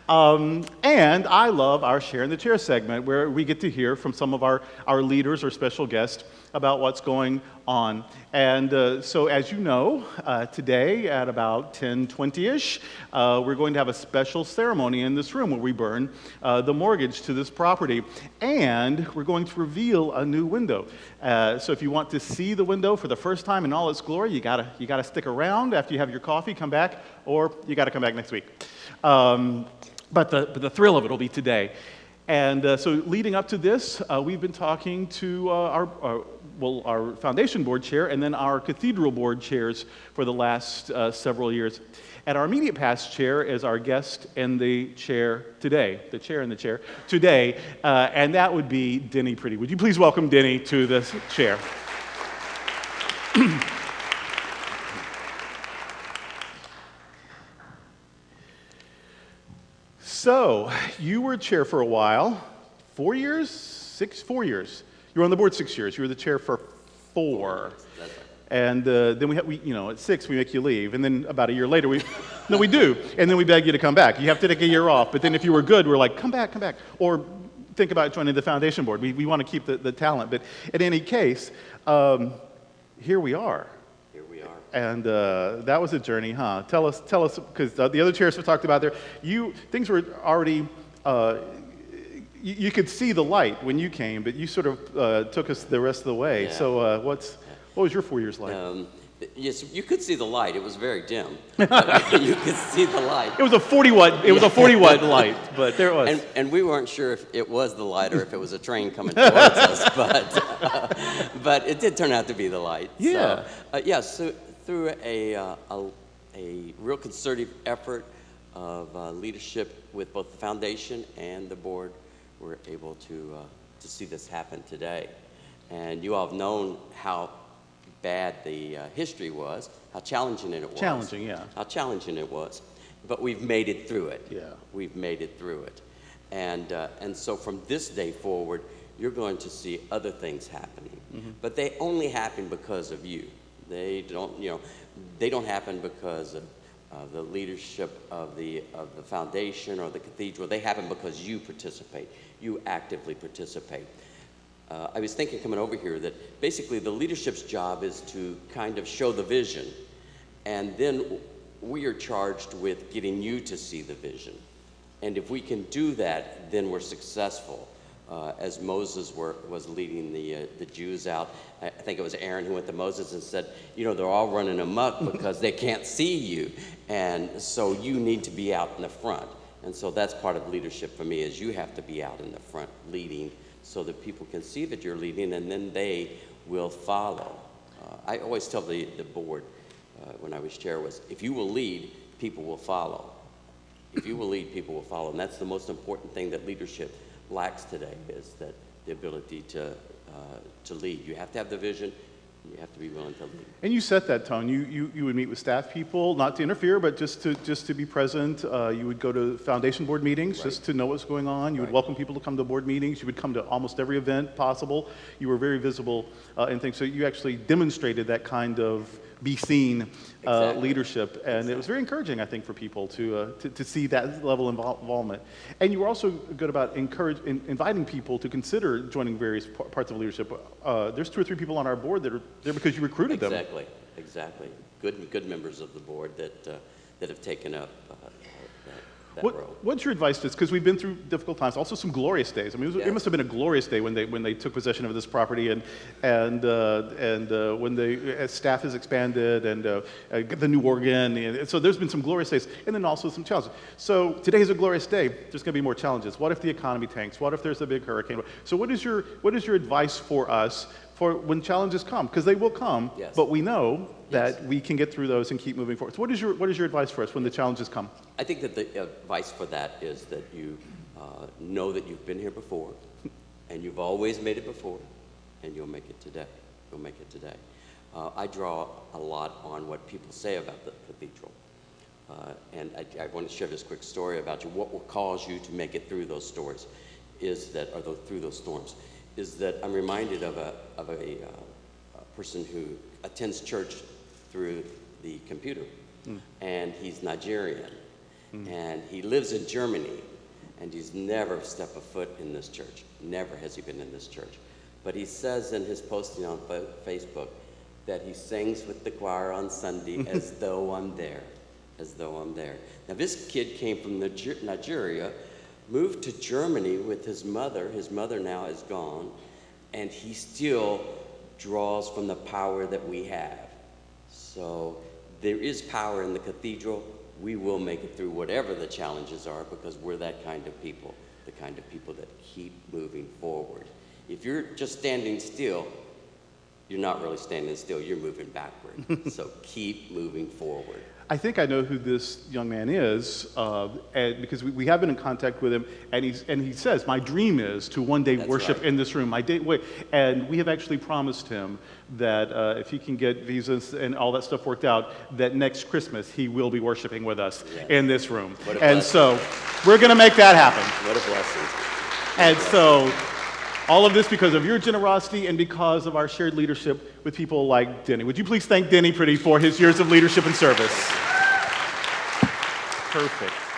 And I love our Share in the Chair segment, where we get to hear from some of our leaders or special guests about what's going on. And so as you know, today at about 10:20-ish, we're going to have a special ceremony in this room where we burn the mortgage to this property. And we're going to reveal a new window. So if you want to see the window for the first time in all its glory, you gotta stick around after you have your coffee, come back, or you gotta come back next week. But the thrill of it will be today. And so leading up to this, we've been talking to our foundation board chair and then our cathedral board chairs for the last several years. And our immediate past chair is our guest in the chair today, the chair in the chair today, and that would be Deney Priddy. Would you please welcome Deney to this chair? So, you were chair for a while, 4 years, 4 years. You were on the board 6 years. You were the chair for 4. And then at 6 we make you leave, and then about a year later we do, and then we beg you to come back. You have to take a year off, but then if you were good, we're like, come back, or think about joining the foundation board. We want to keep the talent, but in any case, here we are. And that was a journey, huh? Tell us, because the other chairs we talked about there, things were already, you could see the light when you came, but you sort of took us the rest of the way. Yeah. So what was your 4 years like? Yes, you could see the light. It was very dim. You could see the light. It was a 40 watt. It was a 40 watt light, but there it was. And we weren't sure if it was the light or if it was a train coming towards us, but it did turn out to be the light. Yeah. So through a real concerted effort of leadership with both the foundation and the board, we're able to see this happen today. And you all have known how bad the history was, how challenging it was. Challenging, yeah. How challenging it was. But we've made it through it. Yeah. We've made it through it. And so from this day forward, you're going to see other things happening. Mm-hmm. But they only happen because of you. They don't happen because of the leadership of the foundation or the cathedral. They happen because you participate. You actively participate. I was thinking coming over here that basically the leadership's job is to kind of show the vision, and then we are charged with getting you to see the vision. And if we can do that, then we're successful. As Moses was leading the Jews out, I think it was Aaron who went to Moses and said, they're all running amok because they can't see you, and so you need to be out in the front. And so that's part of leadership for me, is you have to be out in the front leading, so that people can see that you're leading, and then they will follow. I always tell the board when I was chair was, if you will lead, people will follow. If you will lead, people will follow, and that's the most important thing that leadership lacks today, is that the ability to lead. You have to have the vision. You have to be willing to lead. And you set that tone. You would meet with staff people, not to interfere, but just to be present. You would go to foundation board meetings, right, just to know what's going on. You would welcome people to come to board meetings. You would come to almost every event possible. You were very visible in things. So you actually demonstrated that kind of be seen leadership, and it was very encouraging, I think, for people to see that level of involvement. And you were also good about inviting people to consider joining various parts of leadership. There's 2 or 3 people on our board that are there because you recruited them. Exactly. Good members of the board that have taken up that role. What's your advice to us? Because we've been through difficult times, also some glorious days. I mean, it must have been a glorious day when they took possession of this property, and when as staff has expanded, and the new organ. And so there's been some glorious days, and then also some challenges. So today is a glorious day. There's going to be more challenges. What if the economy tanks? What if there's a big hurricane? So what is your advice for us for when challenges come? Because they will come, yes, but we know that we can get through those and keep moving forward. So what is your advice for us when the challenges come? I think that the advice for that is that you know that you've been here before, and you've always made it before, and you'll make it today. I draw a lot on what people say about the cathedral. And I want to share this quick story about you. What will cause you to make it through those stories through those storms, is that I'm reminded of a person who attends church through the computer, and he's Nigerian. And he lives in Germany, and he's never stepped a foot in this church. Never has he been in this church. But he says in his posting on Facebook that he sings with the choir on Sunday as though I'm there, as though I'm there. Now this kid came from Nigeria, moved to Germany with his mother. His mother now is gone, and he still draws from the power that we have. So there is power in the cathedral. We will make it through whatever the challenges are because we're that kind of people, the kind of people that keep moving forward. If you're just standing still, you're not really standing still, you're moving backward. So keep moving forward. I think I know who this young man is, and because we have been in contact with him, and he says, my dream is to one day worship right. in this room. And we have actually promised him that if he can get visas and all that stuff worked out, that next Christmas he will be worshiping with us in this room. And so we're going to make that happen. What a blessing. And so all of this because of your generosity and because of our shared leadership with people like Deney. Would you please thank Deney Priddy for his years of leadership and service? Perfect.